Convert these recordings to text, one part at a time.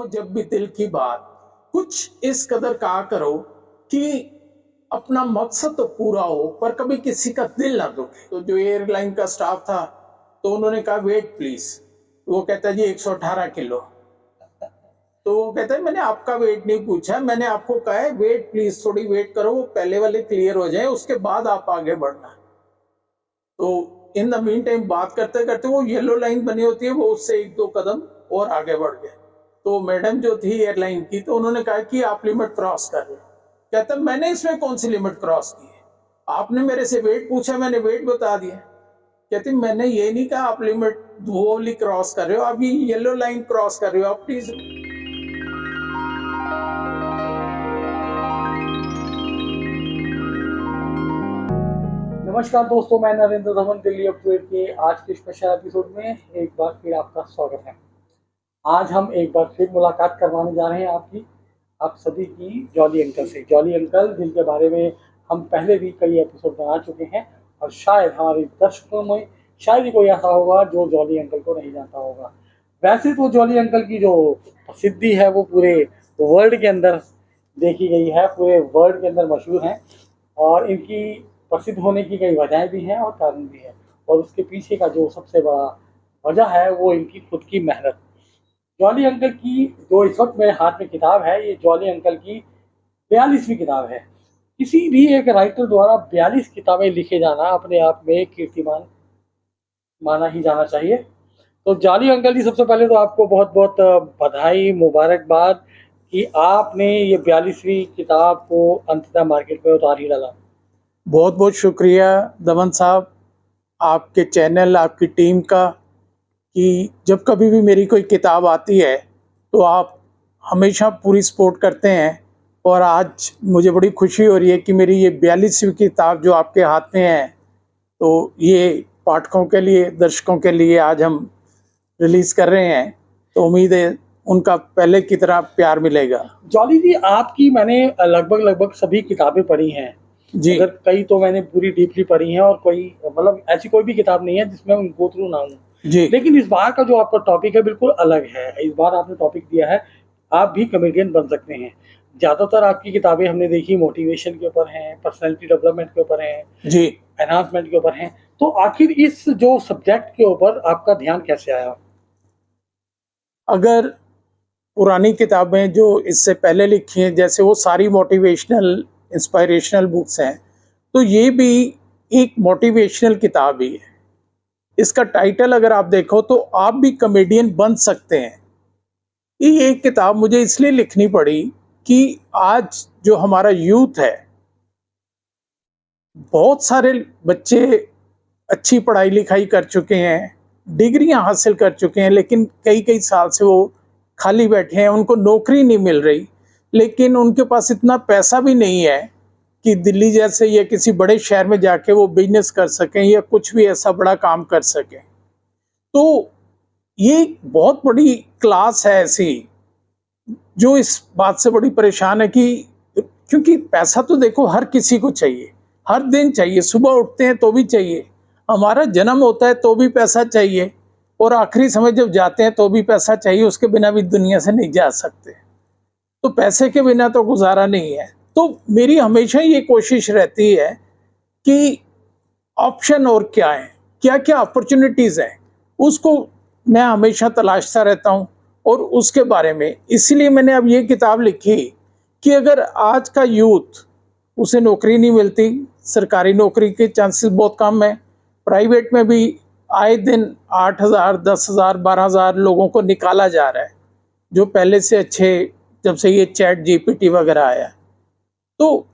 हो जब भी दिल की बात, कुछ इस कदर कहा करो कि अपना मकसद तो पूरा हो पर कभी किसी का दिल ना दुखे। तो जो एयरलाइन का स्टाफ था तो उन्होंने कहा वेट प्लीज, वो कहता है जी 118 किलो। तो वो कहता है मैंने आपका वेट नहीं पूछा, मैंने आपको कहा है वेट प्लीज, थोड़ी वेट करो, वो पहले वाले क्लियर हो जाए उसके बाद आप आगे बढ़ना। तो इन द मीन टाइम बात करते करते वो येलो लाइन बनी होती है, वो उससे 1-2 कदम और आगे बढ़ गए। तो मैडम जो थी एयरलाइन की, तो उन्होंने कहा कि आप लिमिट क्रॉस कर रहे हो। कहता मैंने इसमें कौन सी लिमिट क्रॉस की है, आपने मेरे से वेट पूछा, मैंने वेट बता दिया। कहती मैंने ये नहीं कहा आप लिमिट वो क्रॉस कर रहे हो, आप ये येलो लाइन क्रॉस कर रहे हो, आप प्लीज। नमस्कार दोस्तों, मैं नरेंद्र धवन, दिल्ली अपडेट के आज के स्पेशल एपिसोड में एक बार फिर आपका स्वागत है। आज हम एक बार फिर मुलाकात करवाने जा रहे हैं आप सभी की जॉली अंकल से। जॉली अंकल जिनके बारे में हम पहले भी कई एपिसोड बना चुके हैं और शायद हमारे दर्शकों में शायद ही कोई ऐसा होगा जो जॉली अंकल को नहीं जानता होगा। वैसे तो जॉली अंकल की जो प्रसिद्धि है वो पूरे वर्ल्ड के अंदर देखी गई है, पूरे वर्ल्ड के अंदर मशहूर हैं और इनकी प्रसिद्ध होने की कई वजहें भी हैं और कारण भी हैं, और उसके पीछे का जो सबसे बड़ा वजह है वो इनकी खुद की मेहनत। जॉली अंकल की जो इस वक्त मेरे हाथ में किताब है, ये जॉली अंकल की 42वीं किताब है। किसी भी एक राइटर द्वारा 42 किताबें लिखे जाना अपने आप में कीर्तिमान माना ही जाना चाहिए। तो जॉली अंकल जी, सबसे पहले तो आपको बहुत बहुत बधाई, मुबारकबाद कि आपने ये 42वीं किताब को अंततः मार्केट में उतार ही डाला। बहुत बहुत शुक्रिया दमन साहब, आपके चैनल, आपकी टीम का, कि जब कभी भी मेरी कोई किताब आती है तो आप हमेशा पूरी सपोर्ट करते हैं। और आज मुझे बड़ी खुशी हो रही है कि मेरी ये 42वीं किताब जो आपके हाथ में है, तो ये पाठकों के लिए, दर्शकों के लिए आज हम रिलीज़ कर रहे हैं। तो उम्मीद है उनका पहले की तरह प्यार मिलेगा। जॉली जी, आपकी मैंने लगभग सभी किताबें पढ़ी हैं जी। अगर कई तो मैंने पूरी डीपली पढ़ी हैं और कोई मतलब ऐसी कोई भी किताब नहीं है जिसमें मैं गो थ्रू ना हूँ जी। लेकिन इस बार का जो आपका टॉपिक है बिल्कुल अलग है। इस बार आपने टॉपिक दिया है आप भी कॉमेडियन बन सकते हैं। ज़्यादातर आपकी किताबें हमने देखी मोटिवेशन के ऊपर हैं, पर्सनैलिटी डेवलपमेंट के ऊपर हैं, जी, एनहांसमेंट के ऊपर हैं। तो आखिर इस जो सब्जेक्ट के ऊपर आपका ध्यान कैसे आया? अगर पुरानी किताबें जो इससे पहले लिखी हैं, जैसे वो सारी मोटिवेशनल, इंस्पायरेशनल बुक्स हैं, तो ये भी एक मोटिवेशनल किताब ही है। इसका टाइटल अगर आप देखो तो आप भी कॉमेडियन बन सकते हैं। ये एक किताब मुझे इसलिए लिखनी पड़ी कि आज जो हमारा यूथ है, बहुत सारे बच्चे अच्छी पढ़ाई लिखाई कर चुके हैं, डिग्रियां हासिल कर चुके हैं, लेकिन कई कई साल से वो खाली बैठे हैं, उनको नौकरी नहीं मिल रही। लेकिन उनके पास इतना पैसा भी नहीं है कि दिल्ली जैसे या किसी बड़े शहर में जाके वो बिजनेस कर सकें या कुछ भी ऐसा बड़ा काम कर सकें। तो ये बहुत बड़ी क्लास है ऐसी जो इस बात से बड़ी परेशान है कि क्योंकि पैसा तो देखो हर किसी को चाहिए, हर दिन चाहिए, सुबह उठते हैं तो भी चाहिए, हमारा जन्म होता है तो भी पैसा चाहिए, और आखिरी समय जब जाते हैं तो भी पैसा चाहिए, उसके बिना भी दुनिया से नहीं जा सकते। तो पैसे के बिना तो गुजारा नहीं है। तो मेरी हमेशा ये कोशिश रहती है कि ऑप्शन और क्या है, क्या क्या अपॉर्चुनिटीज़ हैं, उसको मैं हमेशा तलाशता रहता हूँ और उसके बारे में इसलिए मैंने अब ये किताब लिखी कि अगर आज का यूथ, उसे नौकरी नहीं मिलती, सरकारी नौकरी के चांसेस बहुत कम है, प्राइवेट में भी आए दिन 8,000, 10,000, 12,000 लोगों को निकाला जा रहा है, जो पहले से अच्छे, जब से ये चैट जीपीटी वगैरह आया। तो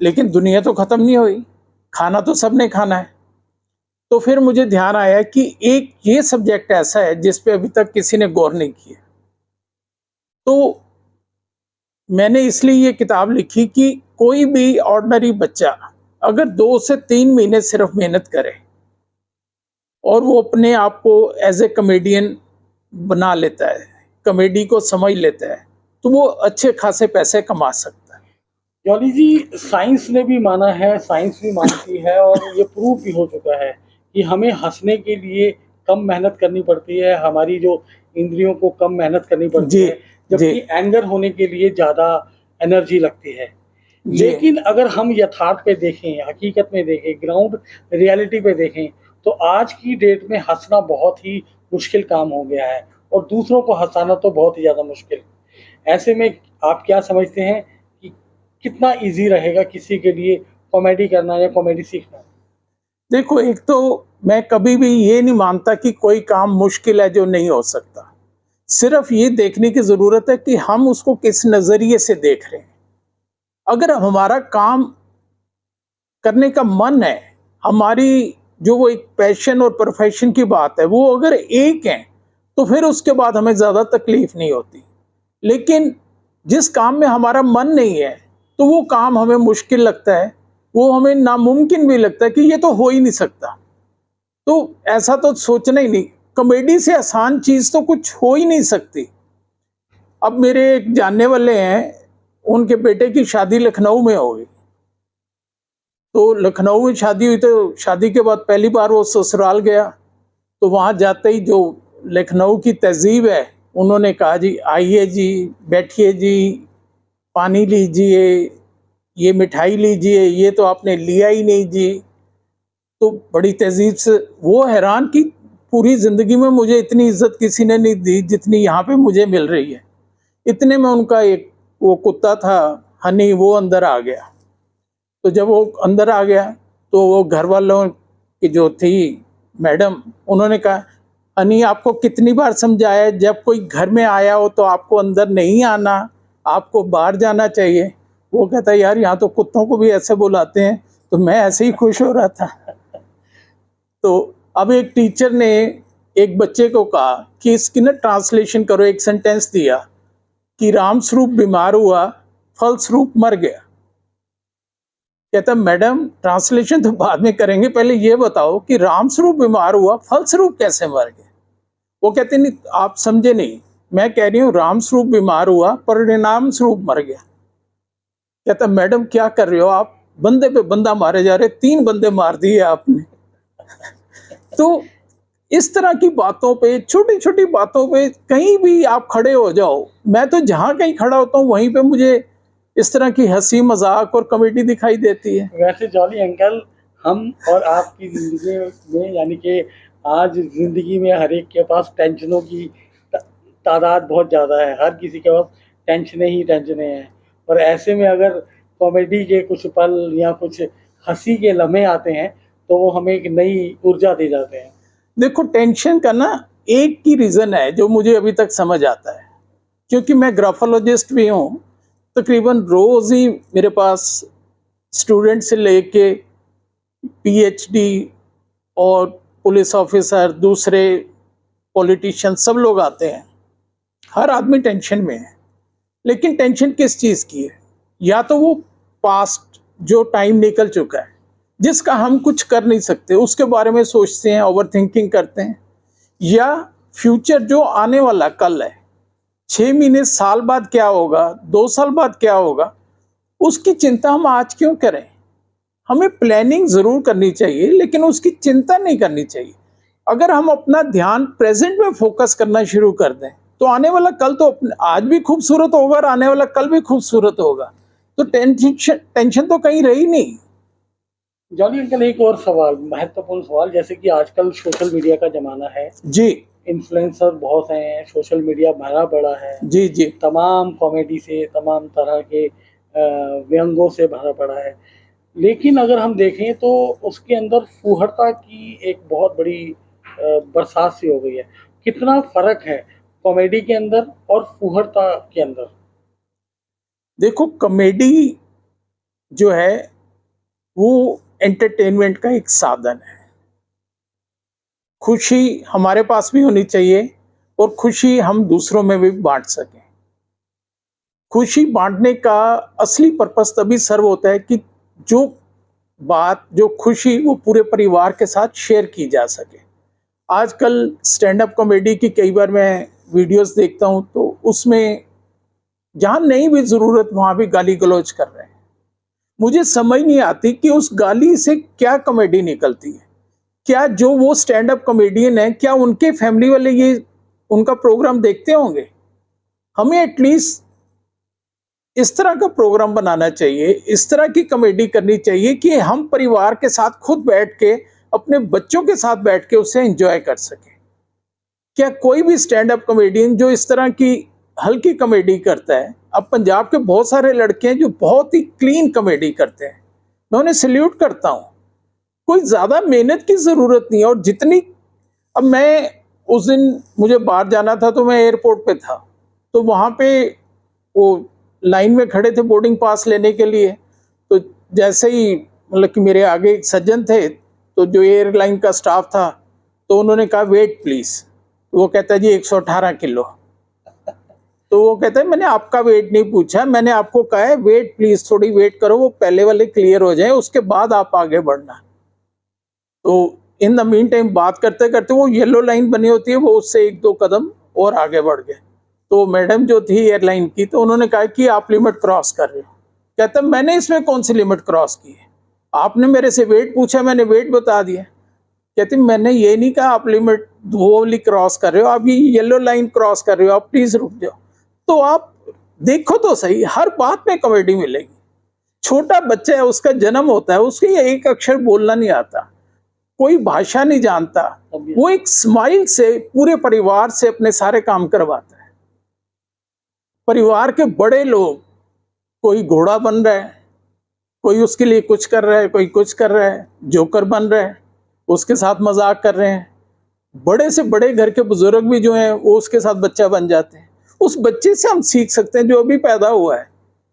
लेकिन दुनिया तो ख़त्म नहीं हुई, खाना तो सबने खाना है। तो फिर मुझे ध्यान आया कि एक ये सब्जेक्ट ऐसा है जिस पे अभी तक किसी ने गौर नहीं किया। तो मैंने इसलिए ये किताब लिखी कि कोई भी ऑर्डिनरी बच्चा अगर 2 से 3 महीने सिर्फ मेहनत करे और वो अपने आप को एज ए कॉमेडियन बना लेता है, कॉमेडी को समझ लेता है, तो वो अच्छे खासे पैसे कमा सकता है। जॉली जी, साइंस ने भी माना है, साइंस भी मानती है और ये प्रूव भी हो चुका है कि हमें हंसने के लिए कम मेहनत करनी पड़ती है, हमारी जो इंद्रियों को कम मेहनत करनी पड़ती है, जबकि एंगर होने के लिए ज़्यादा एनर्जी लगती है। लेकिन अगर हम यथार्थ पे देखें, हकीकत में देखें, ग्राउंड रियलिटी पे देखें, तो आज की डेट में हंसना बहुत ही मुश्किल काम हो गया है और दूसरों को हंसाना तो बहुत ही ज़्यादा मुश्किल। ऐसे में आप क्या समझते हैं कि कितना इजी रहेगा किसी के लिए कॉमेडी करना या कॉमेडी सीखना? देखो, एक तो मैं कभी भी ये नहीं मानता कि कोई काम मुश्किल है जो नहीं हो सकता। सिर्फ ये देखने की ज़रूरत है कि हम उसको किस नज़रिए से देख रहे हैं। अगर हमारा काम करने का मन है, हमारी जो वो एक पैशन और प्रोफेशन की बात है, वो अगर एक है, तो फिर उसके बाद हमें ज़्यादा तकलीफ नहीं होती। लेकिन जिस काम में हमारा मन नहीं है, तो वो काम हमें मुश्किल लगता है, वो हमें नामुमकिन भी लगता है कि ये तो हो ही नहीं सकता। तो ऐसा तो सोचना ही नहीं, कॉमेडी से आसान चीज़ तो कुछ हो ही नहीं सकती। अब मेरे एक जानने वाले हैं, उनके बेटे की शादी लखनऊ में हो गई। तो लखनऊ में शादी हुई, तो शादी के बाद पहली बार वो ससुराल गया, तो वहाँ जाते ही जो लखनऊ की तहज़ीब है, उन्होंने कहा जी आइए जी, बैठिए जी, पानी लीजिए, ये मिठाई लीजिए, ये तो आपने लिया ही नहीं जी। तो बड़ी तहज़ीब से वो हैरान कि पूरी ज़िंदगी में मुझे इतनी इज़्ज़त किसी ने नहीं दी जितनी यहाँ पे मुझे मिल रही है। इतने में उनका एक वो कुत्ता था हनी, वो अंदर आ गया। तो जब वो अंदर आ गया तो वो घर वालों की जो थी मैडम, उन्होंने कहा हनी आपको कितनी बार समझाया है, जब कोई घर में आया हो तो आपको अंदर नहीं आना, आपको बाहर जाना चाहिए। वो कहता यार यहाँ तो कुत्तों को भी ऐसे बुलाते हैं, तो मैं ऐसे ही खुश हो रहा था। तो अब एक टीचर ने एक बच्चे को कहा कि इसकी ना ट्रांसलेशन करो, एक सेंटेंस दिया कि रामस्वरूप बीमार हुआ, फलस्वरूप मर गया। कहता मैडम ट्रांसलेशन तो बाद में करेंगे, पहले ये बताओ कि रामस्वरूप बीमार हुआ, फलस्वरूप कैसे मर गया। वो कहते नहीं आप समझे नहीं, मैं कह रही हूँ रामस्वरूप बीमार हुआ, परिणाम स्वरूप मर गया। कहता मैडम क्या कर रहे हो आप, बंदे पे बंदा मारे जा रहे, 3 बंदे मार दिए आपने। तो इस तरह की बातों पे, छोटी छोटी बातों पे कहीं भी आप खड़े हो जाओ, मैं तो जहाँ कहीं खड़ा होता हूँ वहीं पे मुझे इस तरह की हंसी मजाक और कॉमेडी दिखाई देती है। वैसे जॉली अंकल, हम और आपकी जिंदगी में, यानी कि आज जिंदगी में हर एक के पास टेंशनों की तादाद बहुत ज़्यादा है, हर किसी के पास टेंशनें ही टेंशनें हैं। और ऐसे में अगर कॉमेडी के कुछ पल या कुछ हंसी के लम्हे आते हैं तो वो हमें एक नई ऊर्जा दे जाते हैं। देखो टेंशन का ना एक ही रीज़न है जो मुझे अभी तक समझ आता है, क्योंकि मैं ग्राफोलॉजिस्ट भी हूँ। तकरीबन रोज़ ही मेरे पास स्टूडेंट से लेके पीएचडी और पुलिस ऑफिसर, दूसरे पॉलिटिशियन, सब लोग आते हैं। हर आदमी टेंशन में है, लेकिन टेंशन किस चीज़ की है? या तो वो पास्ट जो टाइम निकल चुका है जिसका हम कुछ कर नहीं सकते, उसके बारे में सोचते हैं, ओवर थिंकिंग करते हैं, या फ्यूचर जो आने वाला कल है, 6 महीने साल बाद क्या होगा, 2 साल बाद क्या होगा, उसकी चिंता हम आज क्यों करें? हमें प्लानिंग ज़रूर करनी चाहिए, लेकिन उसकी चिंता नहीं करनी चाहिए। अगर हम अपना ध्यान प्रेजेंट में फोकस करना शुरू कर दें तो आने वाला कल तो आज भी खूबसूरत होगा और आने वाला कल भी खूबसूरत होगा। तो टेंशन तो कहीं रही नहीं। जॉली अंकल, एक और सवाल, महत्वपूर्ण सवाल, जैसे कि आजकल सोशल मीडिया का ज़माना है जी, इन्फ्लुएंसर बहुत हैं, सोशल मीडिया भरा पड़ा है जी जी, तमाम कॉमेडी से, तमाम तरह के व्यंगों से भरा पड़ा है। लेकिन अगर हम देखें तो उसके अंदर फूहड़ता की एक बहुत बड़ी बरसात सी हो गई है। कितना फ़र्क है कॉमेडी के अंदर और फूहड़ता के अंदर? देखो कॉमेडी जो है वो एंटरटेनमेंट का एक साधन है। खुशी हमारे पास भी होनी चाहिए और खुशी हम दूसरों में भी बांट सकें। खुशी बांटने का असली पर्पस तभी सर्व होता है कि जो बात, जो खुशी वो पूरे परिवार के साथ शेयर की जा सके। आजकल स्टैंड अप कॉमेडी की कई बार मैं वीडियोस देखता हूँ तो उसमें जहाँ नहीं भी ज़रूरत वहाँ भी गाली गलौज कर रहे हैं। मुझे समझ नहीं आती कि उस गाली से क्या कॉमेडी निकलती है। क्या जो वो स्टैंड अप कॉमेडियन है, क्या उनके फैमिली वाले ये उनका प्रोग्राम देखते होंगे? हमें एटलीस्ट इस तरह का प्रोग्राम बनाना चाहिए, इस तरह की कॉमेडी करनी चाहिए कि हम परिवार के साथ खुद बैठ के, अपने बच्चों के साथ बैठ के उसे एंजॉय कर सकें। क्या कोई भी स्टैंड अप कॉमेडियन जो इस तरह की हल्की कॉमेडी करता है, अब पंजाब के बहुत सारे लड़के हैं जो बहुत ही क्लीन कॉमेडी करते हैं, मैं उन्हें सल्यूट करता हूँ। कोई ज़्यादा मेहनत की ज़रूरत नहीं है। और जितनी, अब मैं उस दिन मुझे बाहर जाना था तो मैं एयरपोर्ट पे था, तो वहाँ पे वो लाइन में खड़े थे बोर्डिंग पास लेने के लिए। तो जैसे ही मतलब कि मेरे आगे एक सज्जन थे, तो जो एयरलाइन का स्टाफ था, तो उन्होंने कहा वेट प्लीज़। वो कहता है जी 118 किलो। तो वो कहता है मैंने आपका वेट नहीं पूछा, मैंने आपको कहा है वेट प्लीज़, थोड़ी वेट करो, वो पहले वाले क्लियर हो जाए, उसके बाद आप आगे बढ़ना। तो इन द मीन टाइम बात करते करते वो येलो लाइन बनी होती है, वो उससे 1-2 कदम और आगे बढ़ गए। तो मैडम जो थी एयरलाइन की, तो उन्होंने कहा कि आप लिमिट क्रॉस कर रहे हो। कहता मैंने इसमें कौन सी लिमिट क्रॉस की है, आपने मेरे से वेट पूछा, मैंने वेट बता दिया। कहती मैंने ये नहीं कहा आप लिमिट वो वाली क्रॉस कर रहे हो, आप ये येलो लाइन क्रॉस कर रहे हो, आप प्लीज रुक जाओ। तो आप देखो तो सही, हर बात में कॉमेडी मिलेगी। छोटा बच्चा है, उसका जन्म होता है, उसके एक अक्षर बोलना नहीं आता, कोई भाषा नहीं जानता, वो एक स्माइल से पूरे परिवार से अपने सारे काम करवाता है। परिवार के बड़े लोग, कोई घोड़ा बन रहा है, कोई उसके लिए कुछ कर रहा है, कोई कुछ कर रहा है, जोकर बन रहा है, उसके साथ मजाक कर रहे हैं। बड़े से बड़े घर के बुजुर्ग भी जो हैं वो उसके साथ बच्चा बन जाते हैं। उस बच्चे से हम सीख सकते हैं जो अभी पैदा हुआ है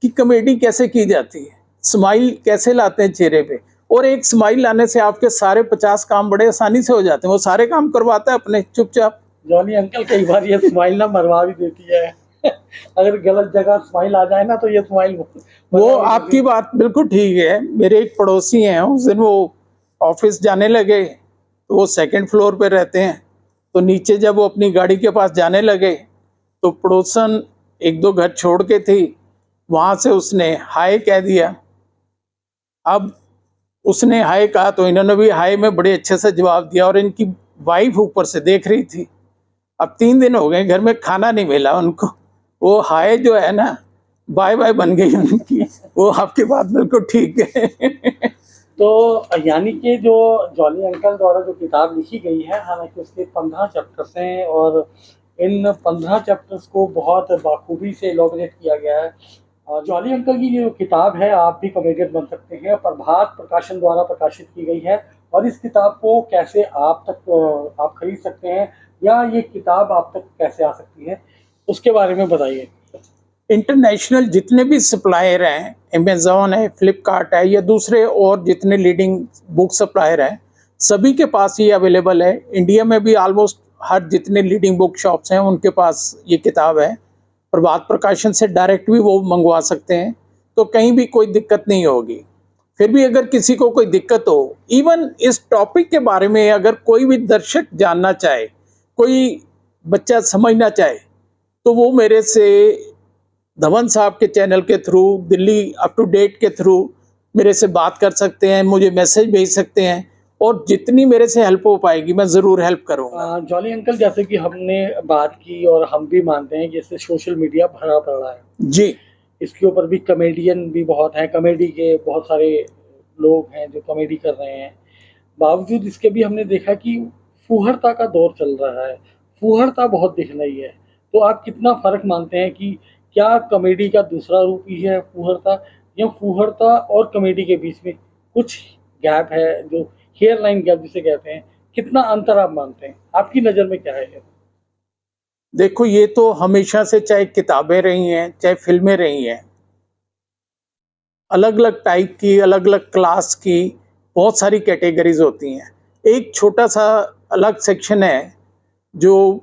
कि कॉमेडी कैसे की जाती है, स्माइल कैसे लाते हैं चेहरे पे। और एक स्माइल लाने से आपके सारे 50 काम बड़े आसानी से हो जाते हैं। वो सारे काम करवाता है अपने चुपचाप। जॉनी अंकल कई बार ये स्माइल ना मरवा भी देती है। अगर गलत जगह स्माइल आ जाए ना तो ये स्माइल वो आपकी बात बिल्कुल ठीक है। मेरे एक पड़ोसी हैं, उस दिन वो ऑफिस जाने लगे, तो वो 2nd फ्लोर पे रहते हैं। तो नीचे जब वो अपनी गाड़ी के पास जाने लगे, तो पड़ोसन 1-2 घर छोड़ के थी, वहाँ से उसने हाय कह दिया। अब उसने हाय कहा तो इन्होंने भी हाय में बड़े अच्छे से जवाब दिया, और इनकी वाइफ ऊपर से देख रही थी। अब 3 दिन हो गए घर में खाना नहीं मिला उनको। वो हाय जो है ना, बाय बाय बन गई उनकी। वो आपकी बात बिल्कुल ठीक है। तो यानी कि जो जॉनी अंकल द्वारा जो किताब लिखी गई है, हालांकि उसके 15 चैप्टर्स हैं और इन 15 चैप्टर्स को बहुत बाखूबी से इलॉबरेट किया गया है। और जॉनी अंकल की जो किताब है, आप भी कॉमेडियन बन सकते हैं, प्रभात प्रकाशन द्वारा प्रकाशित की गई है। और इस किताब को कैसे आप तक आप खरीद सकते हैं, या ये किताब आप तक कैसे आ सकती है, उसके बारे में बताइए। इंटरनेशनल जितने भी सप्लायर हैं, अमेज़ॉन है, फ्लिपकार्ट है, या दूसरे और जितने लीडिंग बुक सप्लायर हैं, सभी के पास ये अवेलेबल है। इंडिया में भी ऑलमोस्ट हर जितने लीडिंग बुक शॉप्स हैं उनके पास ये किताब है। प्रभात प्रकाशन से डायरेक्ट भी वो मंगवा सकते हैं, तो कहीं भी कोई दिक्कत नहीं होगी। फिर भी अगर किसी को कोई दिक्कत हो, इवन इस टॉपिक के बारे में अगर कोई भी दर्शक जानना चाहे, कोई बच्चा समझना चाहे, तो वो मेरे से धवन साहब के चैनल के through, Delhi up to date के थ्रू मेरे से बात कर सकते हैं, मुझे मैसेज भेज सकते हैं, और जितनी मेरे से हेल्प हो पाएगी मैं ज़रूर हेल्प करूँगा। जॉनी अंकल, जैसे कि हमने बात की और हम भी मानते हैं कि इससे सोशल मीडिया भरा पड़ा है जी, इसके ऊपर भी कॉमेडियन भी बहुत हैं, कॉमेडी के बहुत सारे लोग हैं जो कॉमेडी कर रहे हैं। बावजूद इसके भी हमने देखा कि फूहड़ता का दौर चल रहा है, फूहड़ता बहुत दिख रही है। तो आप कितना फ़र्क मानते हैं कि क्या कॉमेडी का दूसरा रूप ही है फूहड़ता, या फूहड़ता और कॉमेडी के बीच में कुछ गैप है, जो हेयर लाइन गैप जिसे कहते हैं, कितना अंतर आप मानते हैं? आपकी नज़र में क्या है ये? देखो ये तो हमेशा से, चाहे किताबें रही हैं, चाहे फिल्में रही हैं, अलग अलग टाइप की, अलग अलग क्लास की बहुत सारी कैटेगरीज होती हैं। एक छोटा सा अलग सेक्शन है जो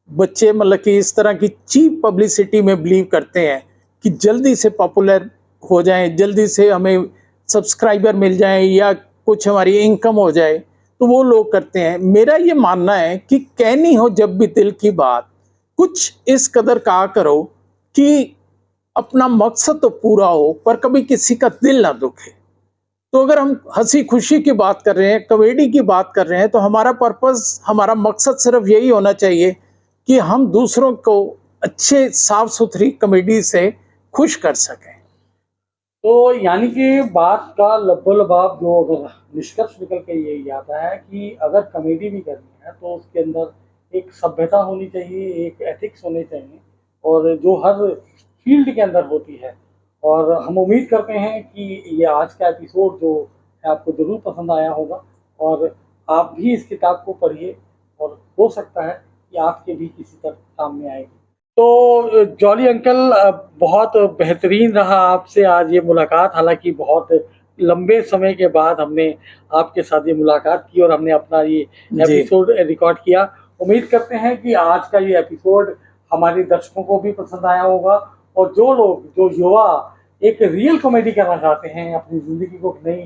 बच्चे मतलब कि इस तरह की चीप पब्लिसिटी में बिलीव करते हैं कि जल्दी से पॉपुलर हो जाएं, जल्दी से हमें सब्सक्राइबर मिल जाएं, या कुछ हमारी इनकम हो जाए, तो वो लोग करते हैं। मेरा ये मानना है कि कहनी हो जब भी दिल की बात, कुछ इस कदर कहा करो कि अपना मकसद तो पूरा हो पर कभी किसी का दिल ना दुखे। तो अगर हम हंसी खुशी की बात कर रहे हैं, कॉमेडी की बात कर रहे हैं, तो हमारा पर्पस, हमारा मकसद सिर्फ यही होना चाहिए कि हम दूसरों को अच्छे साफ सुथरी कॉमेडी से खुश कर सकें। तो यानी कि बात का लबोलबाब जो अगर निष्कर्ष निकल के यही आता है कि अगर कॉमेडी भी करनी है तो उसके अंदर एक सभ्यता होनी चाहिए, एक एथिक्स होने चाहिए, और जो हर फील्ड के अंदर होती है। और हम उम्मीद करते हैं कि ये आज का एपिसोड जो है आपको ज़रूर पसंद आया होगा, और आप भी इस किताब को पढ़िए, और हो सकता है कि आपके भी किसी तक काम में आएगी। तो जॉली अंकल, बहुत बेहतरीन रहा आपसे आज ये मुलाकात। हालांकि बहुत लंबे समय के बाद हमने आपके साथ ये मुलाकात की और हमने अपना ये एपिसोड रिकॉर्ड किया। उम्मीद करते हैं कि आज का ये एपिसोड हमारे दर्शकों को भी पसंद आया होगा, और जो लोग, जो युवा एक रियल कॉमेडी करना चाहते हैं, अपनी ज़िंदगी को नई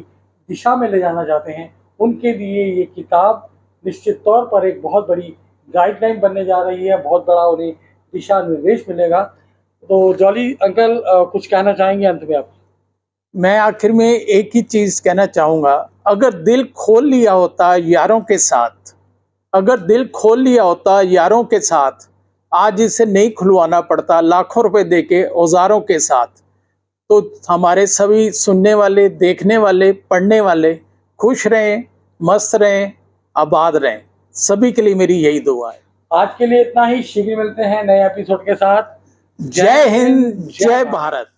दिशा में ले जाना चाहते हैं, उनके लिए ये किताब निश्चित तौर पर एक बहुत बड़ी गाइडलाइन बनने जा रही है, बहुत बड़ा उन्हें दिशा निर्देश मिलेगा। तो जॉली अंकल, कुछ कहना चाहेंगे अंत में आप? मैं आखिर में एक ही चीज कहना चाहूंगा, अगर दिल खोल लिया होता यारों के साथ, अगर दिल खोल लिया होता यारों के साथ, आज इसे नहीं खुलवाना पड़ता लाखों रुपए देके औजारों के साथ। तो हमारे सभी सुनने वाले, देखने वाले, पढ़ने वाले खुश रहें, मस्त रहें, आबाद रहें। सभी के लिए मेरी यही दुआ है। आज के लिए इतना ही। शीघ्र मिलते हैं नए एपिसोड के साथ। जय हिंद, जय भारत।